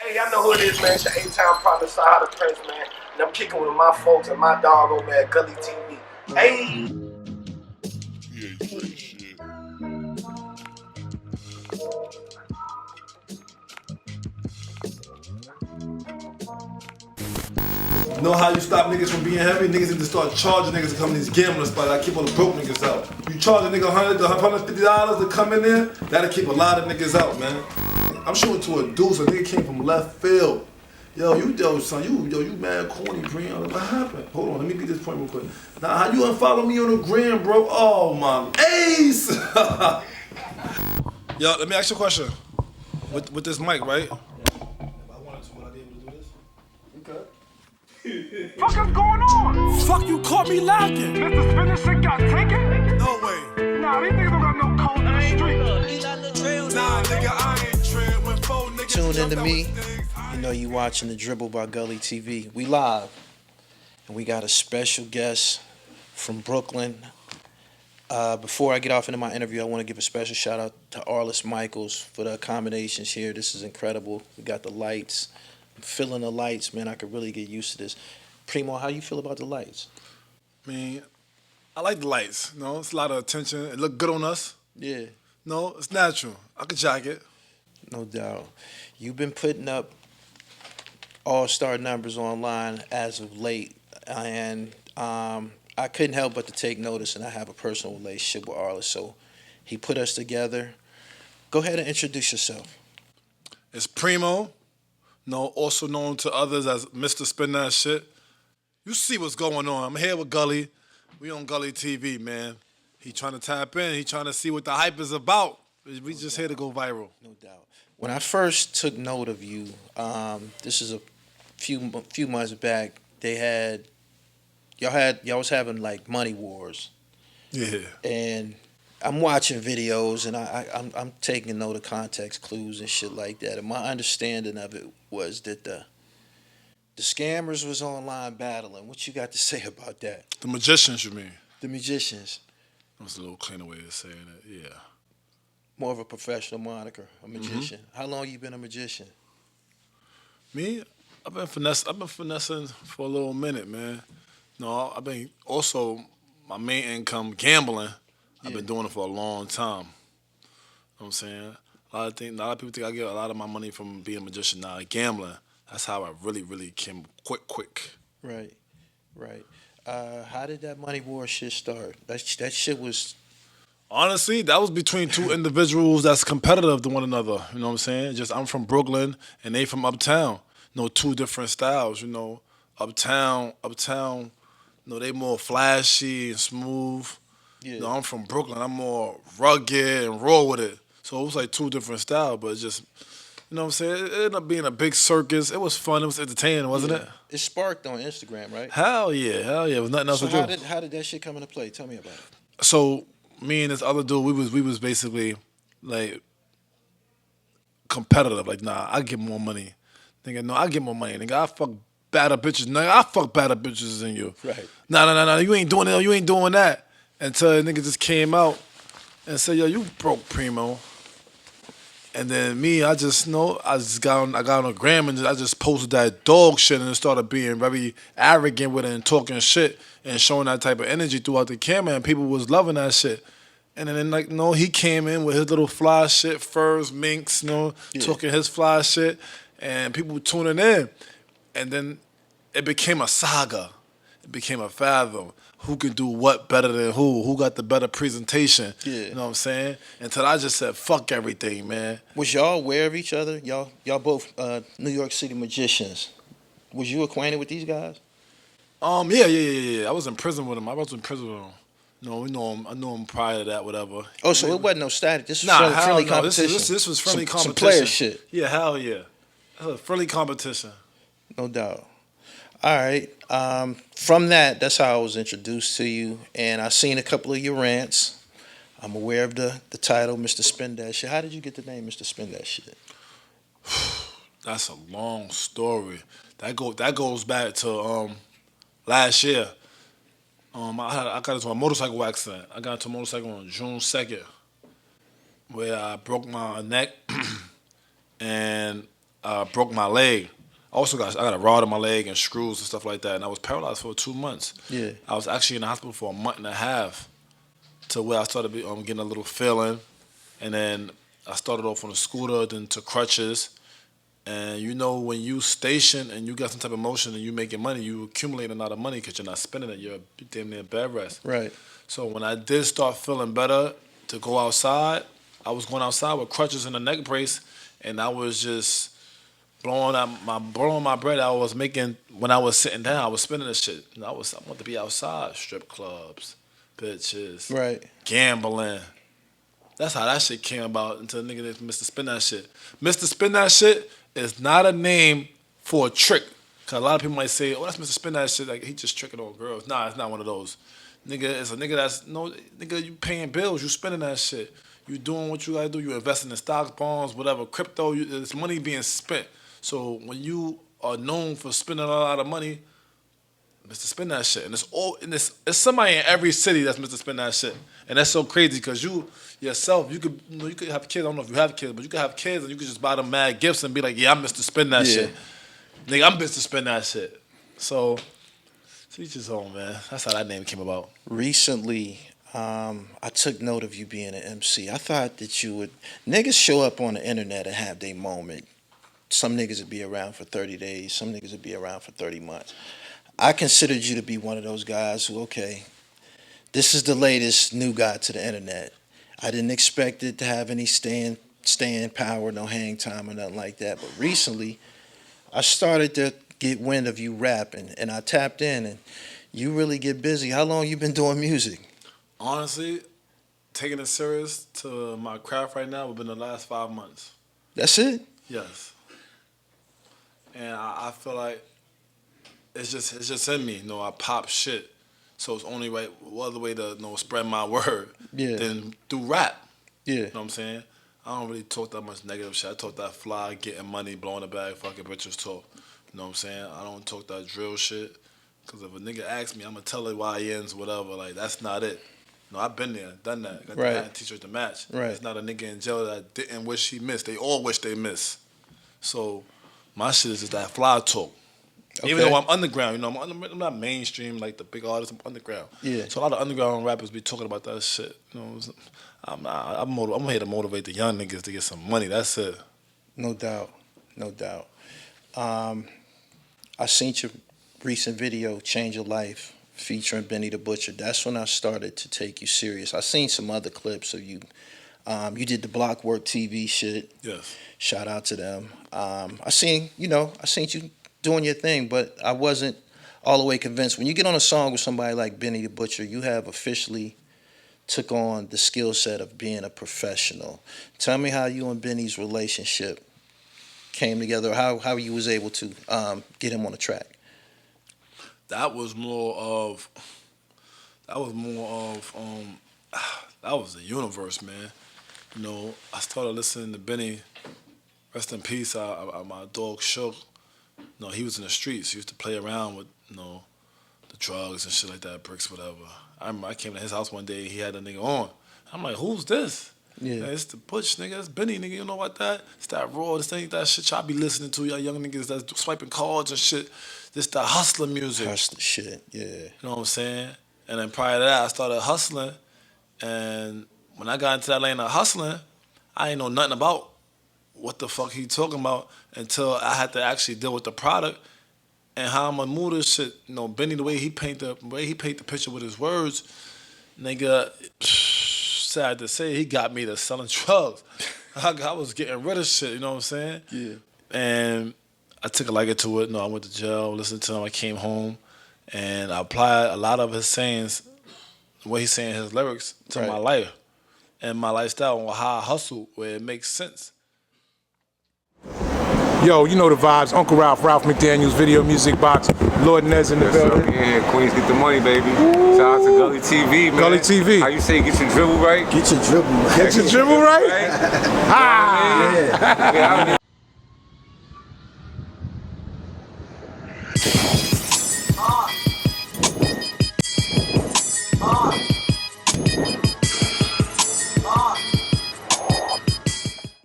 Hey, y'all know who it is, man. It's your 8-time partner, Sahara the Prince, man. And I'm kicking with my folks and my dog over at Gully TV. Hey! Yeah, you ain't shit. You know how you stop niggas from being heavy? Niggas need to start charging niggas to come to these gambling spots. I keep all the broke niggas out. You charge a nigga $100 to $150 to come in there, that'll keep a lot of niggas out, man. I'm shooting to a deuce, a nigga came from left field. Yo, son, you mad corny, Premo. What happened? Hold on, let me get this point real quick. Now, how you unfollow me on the gram, bro? Oh, my ace! Yo, let me ask you a question. With this mic, right? If I wanted to, would I be able to do this? Okay. Fuck is going on? Fuck, you caught me lacking. Mr. Spinner shit got taken? No way. Nah, these niggas don't got no code in the street. Nah, nigga, I ain't trip when 4 niggas Tune into jumped me. out the things. You know you watching The Dribble by Gully TV. We live. And we got a special guest from Brooklyn. Before I get off into my interview, I want to give a special shout out to Arliss Michaels for the accommodations here. This is incredible. We got the lights. I'm feeling the lights, man. I could really get used to this. Premo, how you feel about the lights? I mean, I like the lights. You know, it's a lot of attention. It look good on us. Yeah. No, it's natural. I could jack it. No doubt. You've been putting up all-star numbers online as of late, and I couldn't help but to take notice, and I have a personal relationship with Arliss, so he put us together. Go ahead and introduce yourself. It's Premo, also known to others as Mr. Spin That Shit. You see what's going on. I'm here with Gully. We on Gully TV, man. He trying to tap in. He trying to see what the hype is about. We just here to go viral. No doubt. When I first took note of you, this is a few months back. Y'all was having like money wars. Yeah. And I'm watching videos and I'm taking note of context clues and shit like that. And my understanding of it was that the scammers was online battling. What you got to say about that? The magicians, you mean? The magicians. That's a little cleaner way of saying it, yeah. More of a professional moniker, a magician. How long you been a magician? Me? I've been finessing for a little minute, man. No, I've been also my main income gambling. I've been doing it for a long time. You know what I'm saying? A lot of people think I get a lot of my money from being a magician now. Gambling. That's how I really came quick. Right. How did that money war shit start? That shit was. Honestly, that was between two individuals that's competitive to one another. You know what I'm saying? Just I'm from Brooklyn and they from Uptown. You know, two different styles. You know, Uptown. You know, they more flashy and smooth. Yeah. You know, I'm from Brooklyn. I'm more rugged and raw with it. So it was like two different styles, but it just, you know what I'm saying? It ended up being a big circus. It was fun. It was entertaining, wasn't it? It sparked on Instagram, right? Hell yeah. It was nothing else to do. How did that shit come into play? Tell me about it. So me and this other dude, we was basically like competitive. Like, nah, I get more money. Nigga, no, I get more money. Nigga, I fuck badder bitches. Nigga, I fuck badder bitches than you. Right. Nah, you ain't doing it. You ain't doing that. Until a nigga just came out and said, yo, you broke, Premo. And then me, I got on a gram and I just posted that dog shit and it started being very arrogant with it and talking shit and showing that type of energy throughout the camera and people was loving that shit. And then he came in with his little fly shit, furs, minks, talking his fly shit and people were tuning in. And then it became a saga. It became a fathom. Who could do what better than who? Who got the better presentation? Yeah. You know what I'm saying? Until I just said, fuck everything, man. Was y'all aware of each other? Y'all both New York City magicians. Was you acquainted with these guys? Yeah. I was in prison with him. I knew him. I knew him prior to that, whatever. Oh, so it wasn't no static. This was friendly competition. This was friendly competition. Some player shit. Yeah, hell yeah. Friendly competition. No doubt. All right. From that's how I was introduced to you, and I seen a couple of your rants. I'm aware of the title, Mr. Spin That Shit. How did you get the name, Mr. Spin That Shit? That's a long story. That goes back to last year. I got into a motorcycle accident. I got into a motorcycle on June 2nd, where I broke my neck, and broke my leg. I got a rod in my leg and screws and stuff like that, and I was paralyzed for 2 months. Yeah. I was actually in the hospital for a month and a half, to where I started getting a little feeling, and then I started off on a scooter, then to crutches. And you know, when you station and you got some type of motion and you making money, you accumulate a lot of money because you're not spending it. You're damn near bed rest. Right. So when I did start feeling better to go outside, I was going outside with crutches and a neck brace, and I was just blowing my bread I was making when I was sitting down. I was spending this shit. And I wanted to be outside, strip clubs, bitches, Right. gambling. That's how that shit came about until the nigga named Mr. Spin That Shit. Mr. Spin That Shit is not a name for a trick. Cause a lot of people might say, oh, that's Mr. Spin That Shit, like he just tricking on girls. Nah, it's not one of those. Nigga, it's a nigga nigga, you paying bills, you spending that shit. You doing what you gotta do, you investing in stocks, bonds, whatever, crypto, it's money being spent. So when you are known for spending a lot of money, Mr. Spin That Shit. And it's somebody in every city that's Mr. Spin That Shit. And that's so crazy because you yourself, you could have kids, I don't know if you have kids, but you could have kids and you could just buy them mad gifts and be like, yeah, I'm Mr. Spin That Shit. Nigga, I'm Mr. Spin That Shit. So each his own, man. That's how that name came about. Recently, I took note of you being an MC. I thought that you would... Niggas show up on the internet and have their moment. Some niggas would be around for 30 days. Some niggas would be around for 30 months. I considered you to be one of those guys who, okay, this is the latest new guy to the internet. I didn't expect it to have any staying power, no hang time or nothing like that. But recently, I started to get wind of you rapping, and I tapped in, and you really get busy. How long you been doing music? Honestly, taking it serious to my craft right now within the last 5 months. That's it? Yes. And I feel like it's just in me. You know, I pop shit. So it's only right, what other way to spread my word than through rap. Yeah. You know what I'm saying? I don't really talk that much negative shit. I talk that fly, getting money, blowing the bag, fucking bitches talk. You know what I'm saying? I don't talk that drill shit. Because if a nigga asks me, I'm going to tell it why he ends, whatever. Like, that's not it. No, I've been there, done that. Got the hat and t-shirt to match. Right. It's not a nigga in jail that didn't wish he missed. They all wish they missed. So my shit is just that fly talk. Okay. Even though I'm underground, you know, I'm not mainstream like the big artists. I'm underground. Yeah. So a lot of underground rappers be talking about that shit. You know, I'm here to motivate the young niggas to get some money. That's it. No doubt, no doubt. I seen your recent video, "Change Your Life," featuring Benny the Butcher. That's when I started to take you serious. I seen some other clips of you. You did the Blockwork TV shit. Yes. Shout out to them. I seen you doing your thing, but I wasn't all the way convinced. When you get on a song with somebody like Benny the Butcher, you have officially took on the skill set of being a professional. Tell me how you and Benny's relationship came together, how you was able to get him on the track. That was the universe, man. You know, I started listening to Benny, rest in peace, my dog Shook. No, he was in the streets. He used to play around with, the drugs and shit like that, bricks, whatever. I remember I came to his house one day, he had a nigga on. I'm like, who's this? Yeah. Man, it's the Butch, nigga. It's Benny, nigga. You know what that? It's that raw, this thing, that shit y'all be listening to, y'all young niggas that's swiping cards and shit. This that hustler music. Hustler shit, yeah. You know what I'm saying? And then prior to that, I started hustling. And when I got into that lane of hustling, I ain't know nothing about what the fuck he talking about until I had to actually deal with the product and how I'm gonna move this shit. Benny, the way he paint the picture with his words, nigga, sad to say, he got me to selling drugs. I was getting rid of shit, you know what I'm saying? Yeah. And I took a liking to it. I went to jail, listened to him, I came home, and I applied a lot of his sayings, the way he's saying his lyrics, to my life and my lifestyle and how I hustle, where it makes sense. Yo, you know the vibes. Uncle Ralph McDaniels, Video Music Box, Lord Nez in the building. Yeah, Queens get the money, baby. Shout out to Gully TV, man. Gully TV. How you say get your dribble right? Get your dribble right. Get your dribble right? Ah! Yeah.